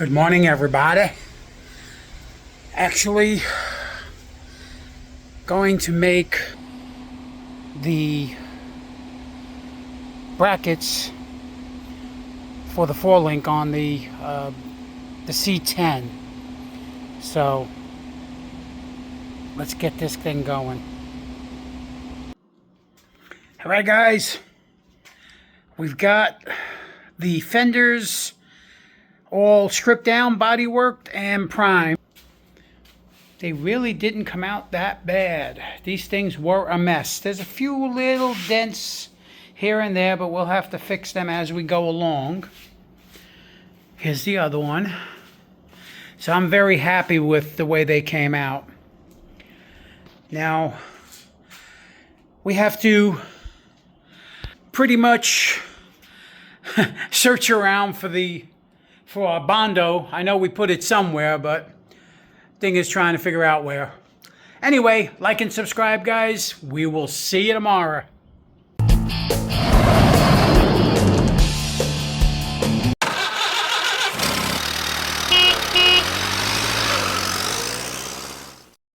Good morning, everybody. Actually, going to make the brackets for the forelink on the C10. So let's get this thing going. All right, guys. We've got the fenders all stripped down, body worked, and primed. They really didn't come out that bad. These things were a mess. There's a few little dents here and there, but we'll have to fix them as we go along. Here's the other one. So I'm very happy with the way they came out. Now, we have to pretty much search around for our Bondo. I know we put it somewhere, but thing is trying to figure out where. Anyway, like and subscribe, guys. We will see you tomorrow.